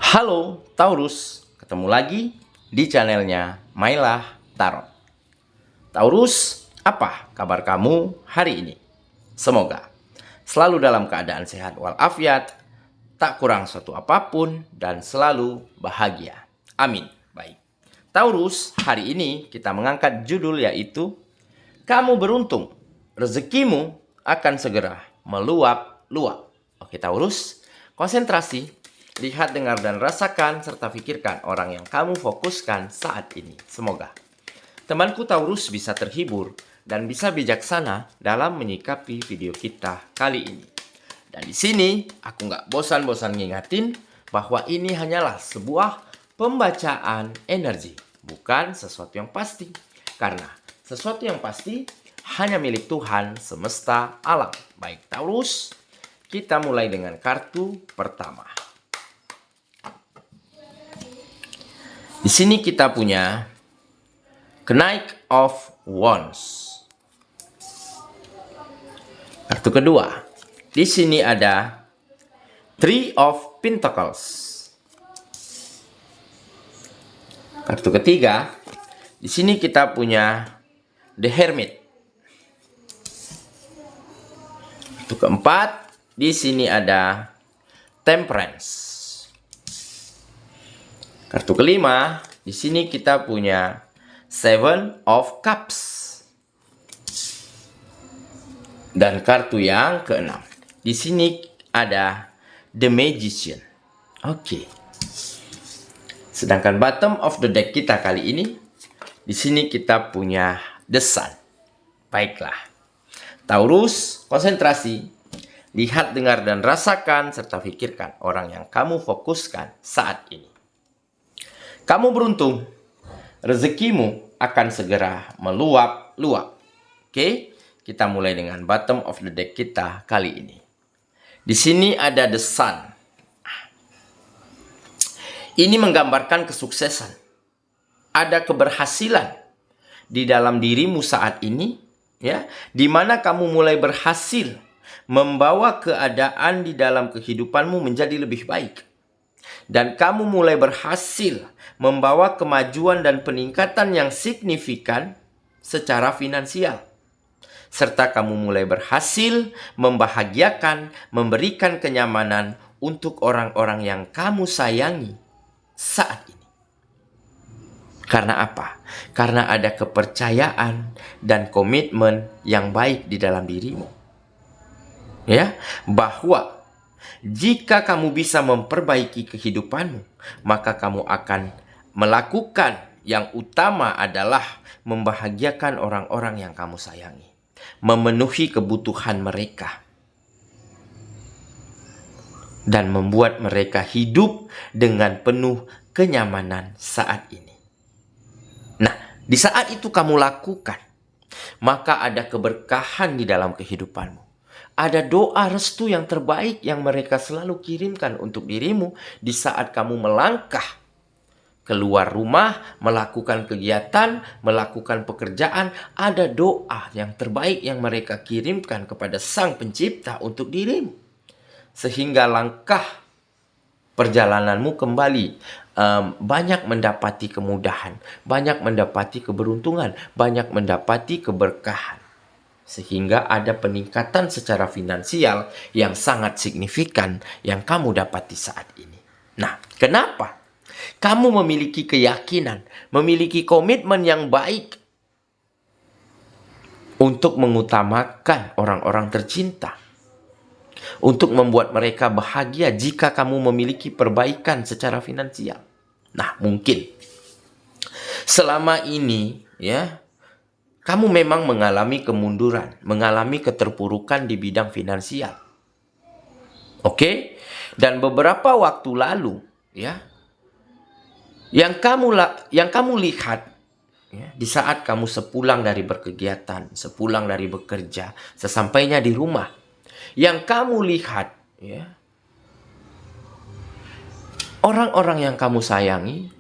Halo Taurus, ketemu lagi di channelnya Mailah Tarot. Taurus, apa kabar kamu hari ini? Semoga selalu dalam keadaan sehat walafiat, tak kurang suatu apapun, dan selalu bahagia. Amin. Baik, Taurus, hari ini kita mengangkat judul yaitu kamu beruntung, rezekimu akan segera meluap-luap. Oke Taurus, konsentrasi. Lihat, dengar, dan rasakan, serta pikirkan orang yang kamu fokuskan saat ini. Semoga temanku Taurus bisa terhibur dan bisa bijaksana dalam menyikapi video kita kali ini. Dan di sini aku nggak bosan-bosan ngingatin bahwa ini hanyalah sebuah pembacaan energi, bukan sesuatu yang pasti. Karena sesuatu yang pasti hanya milik Tuhan semesta alam. Baik Taurus, kita mulai dengan kartu pertama. Di sini kita punya Knight of Wands. Kartu kedua, di sini ada Three of Pentacles. Kartu ketiga, di sini kita punya The Hermit. Kartu keempat, di sini ada Temperance. Kartu kelima, di sini kita punya Seven of Cups. Dan kartu yang keenam, di sini ada The Magician. Oke. Sedangkan bottom of the deck kita kali ini, di sini kita punya The Sun. Baiklah. Taurus, konsentrasi. Lihat, dengar, dan rasakan, serta pikirkan orang yang kamu fokuskan saat ini. Kamu beruntung, rezekimu akan segera meluap-luap. Oke, kita mulai dengan bottom of the deck kita kali ini. Di sini ada The Sun. Ini menggambarkan kesuksesan. Ada keberhasilan di dalam dirimu saat ini, ya, di mana kamu mulai berhasil membawa keadaan di dalam kehidupanmu menjadi lebih baik. Dan kamu mulai berhasil membawa kemajuan dan peningkatan yang signifikan secara finansial. Serta kamu mulai berhasil membahagiakan, memberikan kenyamanan untuk orang-orang yang kamu sayangi saat ini. Karena apa? Karena ada kepercayaan dan komitmen yang baik di dalam dirimu. Ya, bahwa jika kamu bisa memperbaiki kehidupanmu, maka kamu akan melakukan yang utama adalah membahagiakan orang-orang yang kamu sayangi, memenuhi kebutuhan mereka, dan membuat mereka hidup dengan penuh kenyamanan saat ini. Nah, di saat itu kamu lakukan, maka ada keberkahan di dalam kehidupanmu. Ada doa restu yang terbaik yang mereka selalu kirimkan untuk dirimu di saat kamu melangkah keluar rumah, melakukan kegiatan, melakukan pekerjaan. Ada doa yang terbaik yang mereka kirimkan kepada Sang Pencipta untuk dirimu. Sehingga langkah perjalananmu kembali banyak mendapati kemudahan, banyak mendapati keberuntungan, banyak mendapati keberkahan. Sehingga ada peningkatan secara finansial yang sangat signifikan yang kamu dapati saat ini. Nah, kenapa? Kamu memiliki keyakinan, memiliki komitmen yang baik untuk mengutamakan orang-orang tercinta. Untuk membuat mereka bahagia jika kamu memiliki perbaikan secara finansial. Nah, mungkin selama ini, ya, kamu memang mengalami kemunduran, mengalami keterpurukan di bidang finansial. Oke? Dan beberapa waktu lalu, ya, yang kamu lihat, ya, di saat kamu sepulang dari berkegiatan, sepulang dari bekerja, sesampainya di rumah, yang kamu lihat, ya, orang-orang yang kamu sayangi,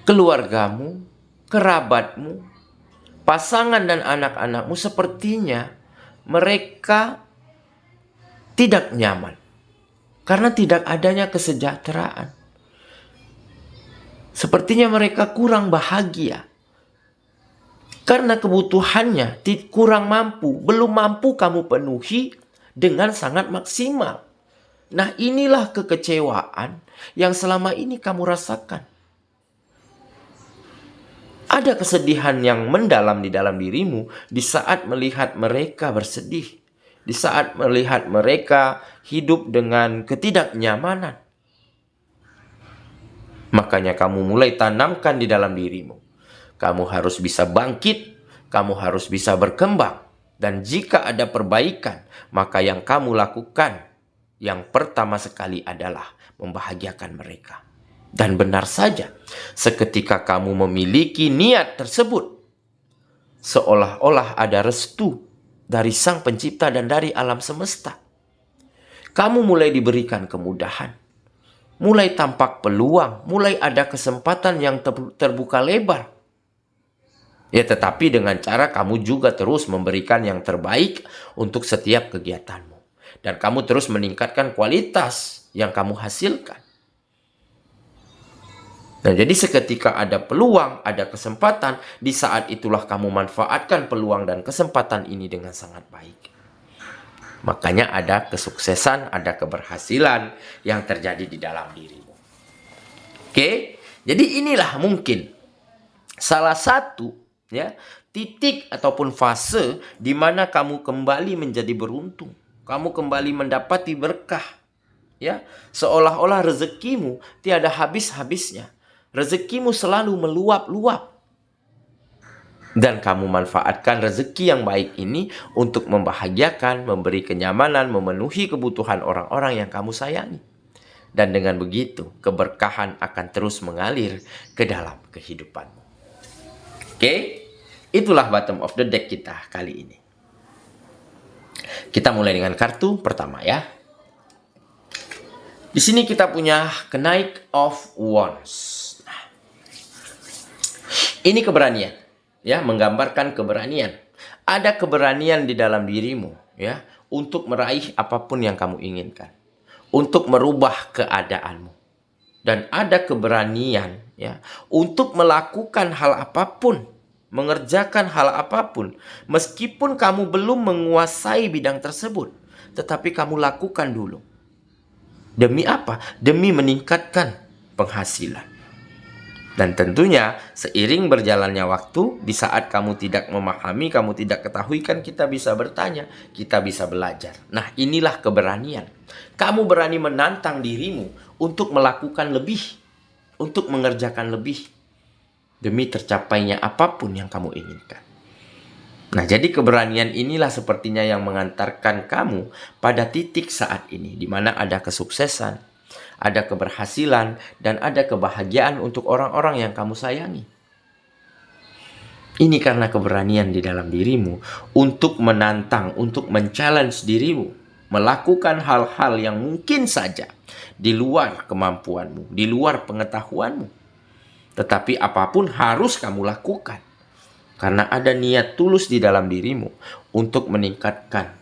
keluargamu, kerabatmu, pasangan dan anak-anakmu, sepertinya mereka tidak nyaman karena tidak adanya kesejahteraan. Sepertinya mereka kurang bahagia. Karena kebutuhannya kurang mampu, belum mampu kamu penuhi dengan sangat maksimal. Nah, inilah kekecewaan yang selama ini kamu rasakan. Ada kesedihan yang mendalam di dalam dirimu di saat melihat mereka bersedih. Di saat melihat mereka hidup dengan ketidaknyamanan. Makanya kamu mulai tanamkan di dalam dirimu. Kamu harus bisa bangkit, kamu harus bisa berkembang. Dan jika ada perbaikan, maka yang kamu lakukan yang pertama sekali adalah membahagiakan mereka. Dan benar saja, seketika kamu memiliki niat tersebut, seolah-olah ada restu dari Sang Pencipta dan dari alam semesta. Kamu mulai diberikan kemudahan, mulai tampak peluang, mulai ada kesempatan yang terbuka lebar. Ya, tetapi dengan cara kamu juga terus memberikan yang terbaik untuk setiap kegiatanmu. Dan kamu terus meningkatkan kualitas yang kamu hasilkan. Nah, jadi seketika ada peluang, ada kesempatan, di saat itulah kamu manfaatkan peluang dan kesempatan ini dengan sangat baik. Makanya ada kesuksesan, ada keberhasilan yang terjadi di dalam dirimu. Oke, jadi inilah mungkin salah satu titik ataupun fase di mana kamu kembali menjadi beruntung. Kamu kembali mendapati berkah. Seolah-olah rezekimu tiada habis-habisnya. Rezekimu selalu meluap-luap. Dan kamu manfaatkan rezeki yang baik ini untuk membahagiakan, memberi kenyamanan, memenuhi kebutuhan orang-orang yang kamu sayangi. Dan dengan begitu, keberkahan akan terus mengalir ke dalam kehidupanmu. Oke, itulah bottom of the deck kita kali ini. Kita mulai dengan kartu pertama ya. Di sini kita punya Knight of Wands. Ini keberanian, menggambarkan keberanian. Ada keberanian di dalam dirimu, untuk meraih apapun yang kamu inginkan, untuk merubah keadaanmu. Dan ada keberanian, untuk melakukan hal apapun, mengerjakan hal apapun, meskipun kamu belum menguasai bidang tersebut, tetapi kamu lakukan dulu. Demi apa? Demi meningkatkan penghasilan. Dan tentunya seiring berjalannya waktu, di saat kamu tidak memahami, kamu tidak ketahui, kan kita bisa bertanya, kita bisa belajar. Nah, inilah keberanian. Kamu berani menantang dirimu untuk melakukan lebih, untuk mengerjakan lebih, demi tercapainya apapun yang kamu inginkan. Nah, jadi keberanian inilah sepertinya yang mengantarkan kamu pada titik saat ini, di mana ada kesuksesan, ada keberhasilan, dan ada kebahagiaan untuk orang-orang yang kamu sayangi. Ini karena keberanian di dalam dirimu untuk menantang, untuk men-challenge dirimu, melakukan hal-hal yang mungkin saja di luar kemampuanmu, di luar pengetahuanmu. Tetapi apapun harus kamu lakukan, karena ada niat tulus di dalam dirimu untuk meningkatkan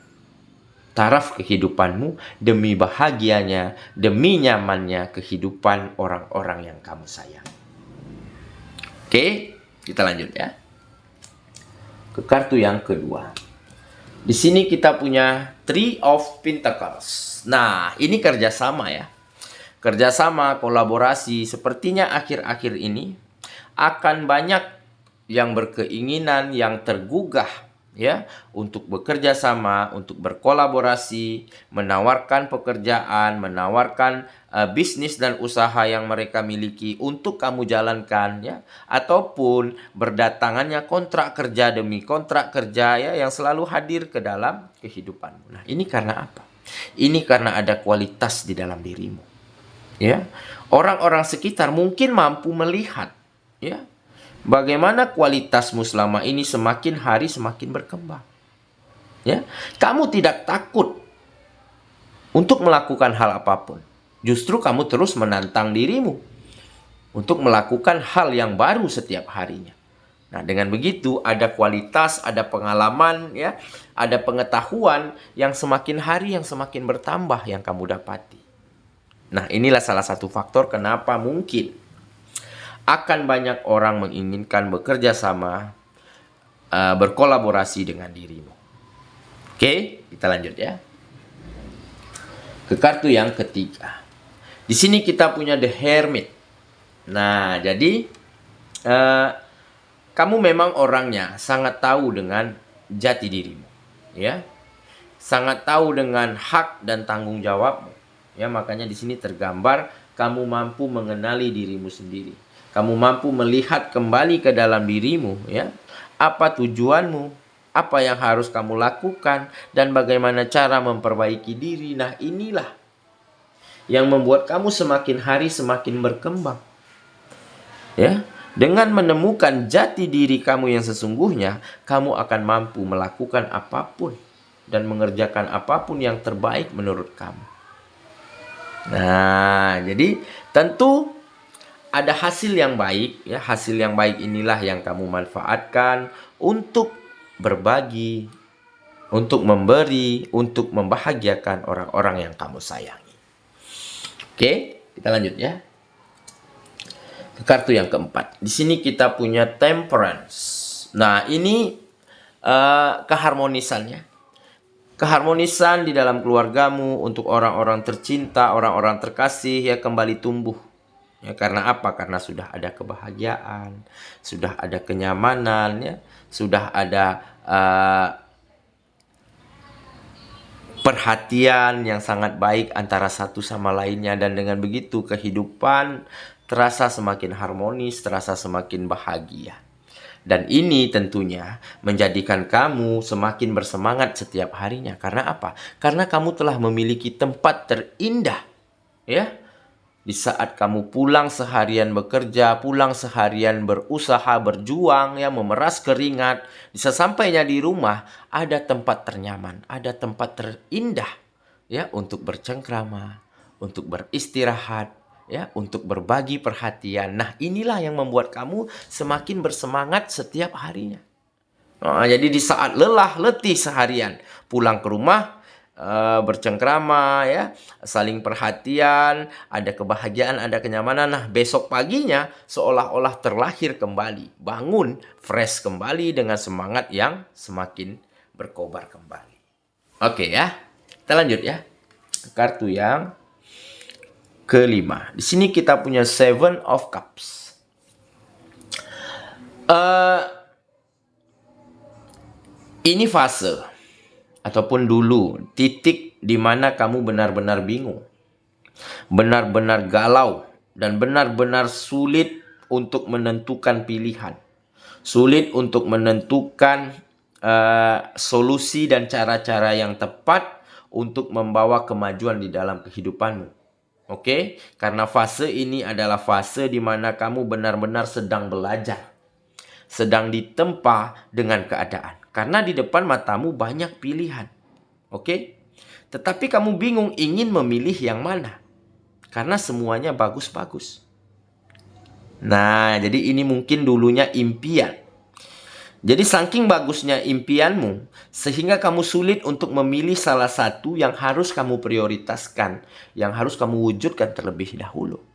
taraf kehidupanmu demi bahagianya, demi nyamannya kehidupan orang-orang yang kamu sayang. Oke, kita lanjut ya. Ke kartu yang kedua. Di sini kita punya Three of Pentacles. Nah, ini kerjasama ya. Kerjasama, kolaborasi. Sepertinya akhir-akhir ini akan banyak yang berkeinginan, yang tergugah untuk bekerja sama, untuk berkolaborasi, menawarkan pekerjaan, menawarkan bisnis dan usaha yang mereka miliki untuk kamu jalankan ataupun berdatangannya kontrak kerja demi kontrak kerja yang selalu hadir ke dalam kehidupanmu. Nah, ini karena apa? Ini karena ada kualitas di dalam dirimu. Orang-orang sekitar mungkin mampu melihat bagaimana kualitasmu selama ini semakin hari semakin berkembang. Kamu tidak takut untuk melakukan hal apapun. Justru kamu terus menantang dirimu untuk melakukan hal yang baru setiap harinya. Nah, dengan begitu ada kualitas, ada pengalaman, ada pengetahuan yang semakin hari yang semakin bertambah yang kamu dapati. Nah, inilah salah satu faktor kenapa mungkin akan banyak orang menginginkan bekerja sama, berkolaborasi dengan dirimu. Oke, kita lanjut ya. Ke kartu yang ketiga. Di sini kita punya The Hermit. Nah, jadi kamu memang orangnya sangat tahu dengan jati dirimu, ya. Sangat tahu dengan hak dan tanggung jawabmu. Ya, makanya di sini tergambar kamu mampu mengenali dirimu sendiri. Kamu mampu melihat kembali ke dalam dirimu, ya. Apa tujuanmu? Apa yang harus kamu lakukan dan bagaimana cara memperbaiki diri. Nah, inilah yang membuat kamu semakin hari semakin berkembang. Ya, dengan menemukan jati diri kamu yang sesungguhnya, kamu akan mampu melakukan apapun dan mengerjakan apapun yang terbaik menurut kamu. Nah, jadi tentu ada hasil yang baik, ya. Hasil yang baik inilah yang kamu manfaatkan untuk berbagi, untuk memberi, untuk membahagiakan orang-orang yang kamu sayangi. Oke, kita lanjut ya. Ke kartu yang keempat. Di sini kita punya Temperance. Nah, ini keharmonisannya. Keharmonisan di dalam keluargamu untuk orang-orang tercinta, orang-orang terkasih ya kembali tumbuh. Ya, karena apa? Karena sudah ada kebahagiaan, sudah ada kenyamanan, ya, sudah ada perhatian yang sangat baik antara satu sama lainnya, dan dengan begitu kehidupan terasa semakin harmonis, terasa semakin bahagia. Dan ini tentunya menjadikan kamu semakin bersemangat setiap harinya. Karena apa? Karena kamu telah memiliki tempat terindah, ya. Di saat kamu pulang seharian bekerja, pulang seharian berusaha, berjuang, ya, memeras keringat, bisa sampainya di rumah ada tempat ternyaman, ada tempat terindah, ya, untuk bercengkrama, untuk beristirahat, ya, untuk berbagi perhatian. Nah, inilah yang membuat kamu semakin bersemangat setiap harinya. Nah, jadi di saat lelah, letih seharian, pulang ke rumah, bercengkrama, ya, saling perhatian, ada kebahagiaan, ada kenyamanan. Nah, besok paginya seolah-olah terlahir kembali, bangun fresh kembali dengan semangat yang semakin berkobar kembali. Oke ya, kita lanjut ya. Kartu yang kelima. Di sini kita punya Seven of Cups. Ini fase ataupun dulu titik di mana kamu benar-benar bingung, benar-benar galau, dan benar-benar sulit untuk menentukan pilihan, sulit untuk menentukan solusi dan cara-cara yang tepat untuk membawa kemajuan di dalam kehidupanmu. Oke, karena fase ini adalah fase di mana kamu benar-benar sedang belajar, sedang ditempa dengan keadaan. Karena di depan matamu banyak pilihan. Oke? Tetapi kamu bingung ingin memilih yang mana. Karena semuanya bagus-bagus. Nah, jadi ini mungkin dulunya impian. Jadi saking bagusnya impianmu, sehingga kamu sulit untuk memilih salah satu yang harus kamu prioritaskan, yang harus kamu wujudkan terlebih dahulu.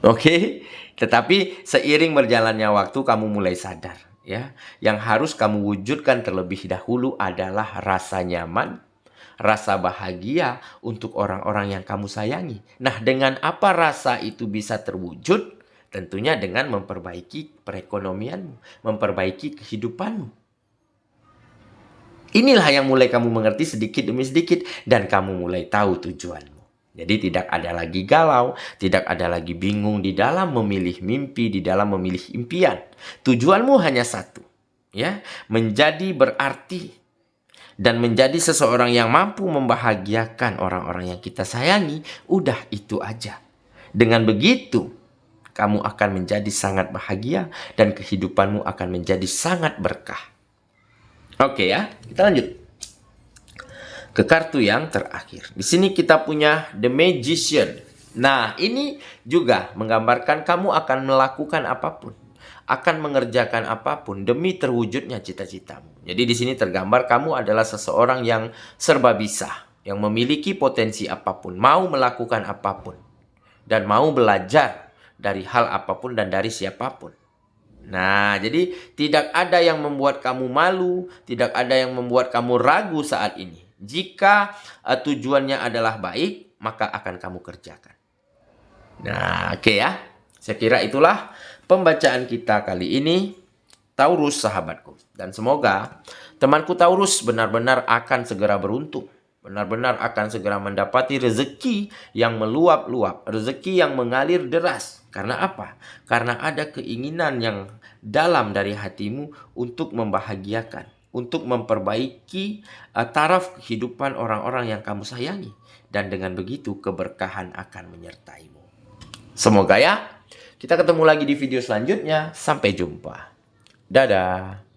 Oke? Tetapi seiring berjalannya waktu kamu mulai sadar. Ya, yang harus kamu wujudkan terlebih dahulu adalah rasa nyaman, rasa bahagia untuk orang-orang yang kamu sayangi. Nah, dengan apa rasa itu bisa terwujud? Tentunya dengan memperbaiki perekonomianmu, memperbaiki kehidupanmu. Inilah yang mulai kamu mengerti sedikit demi sedikit, dan kamu mulai tahu tujuanmu. Jadi tidak ada lagi galau, tidak ada lagi bingung di dalam memilih mimpi, di dalam memilih impian. Tujuanmu hanya satu, ya, menjadi berarti dan menjadi seseorang yang mampu membahagiakan orang-orang yang kita sayangi. Udah itu aja. Dengan begitu, kamu akan menjadi sangat bahagia dan kehidupanmu akan menjadi sangat berkah. Oke ya, kita lanjut ke kartu yang terakhir. Di sini kita punya The Magician. Nah, ini juga menggambarkan kamu akan melakukan apapun, akan mengerjakan apapun demi terwujudnya cita-citamu. Jadi di sini tergambar kamu adalah seseorang yang serba bisa, yang memiliki potensi apapun, mau melakukan apapun, dan mau belajar dari hal apapun dan dari siapapun. Nah, jadi tidak ada yang membuat kamu malu, tidak ada yang membuat kamu ragu saat ini. Jika tujuannya adalah baik, maka akan kamu kerjakan. Nah, oke ya. Saya kira itulah pembacaan kita kali ini, Taurus sahabatku. Dan semoga temanku Taurus benar-benar akan segera beruntung. Benar-benar akan segera mendapati rezeki yang meluap-luap. Rezeki yang mengalir deras. Karena apa? Karena ada keinginan yang dalam dari hatimu untuk membahagiakan. Untuk memperbaiki taraf kehidupan orang-orang yang kamu sayangi. Dan dengan begitu keberkahan akan menyertaimu. Semoga ya. Kita ketemu lagi di video selanjutnya. Sampai jumpa. Dadah.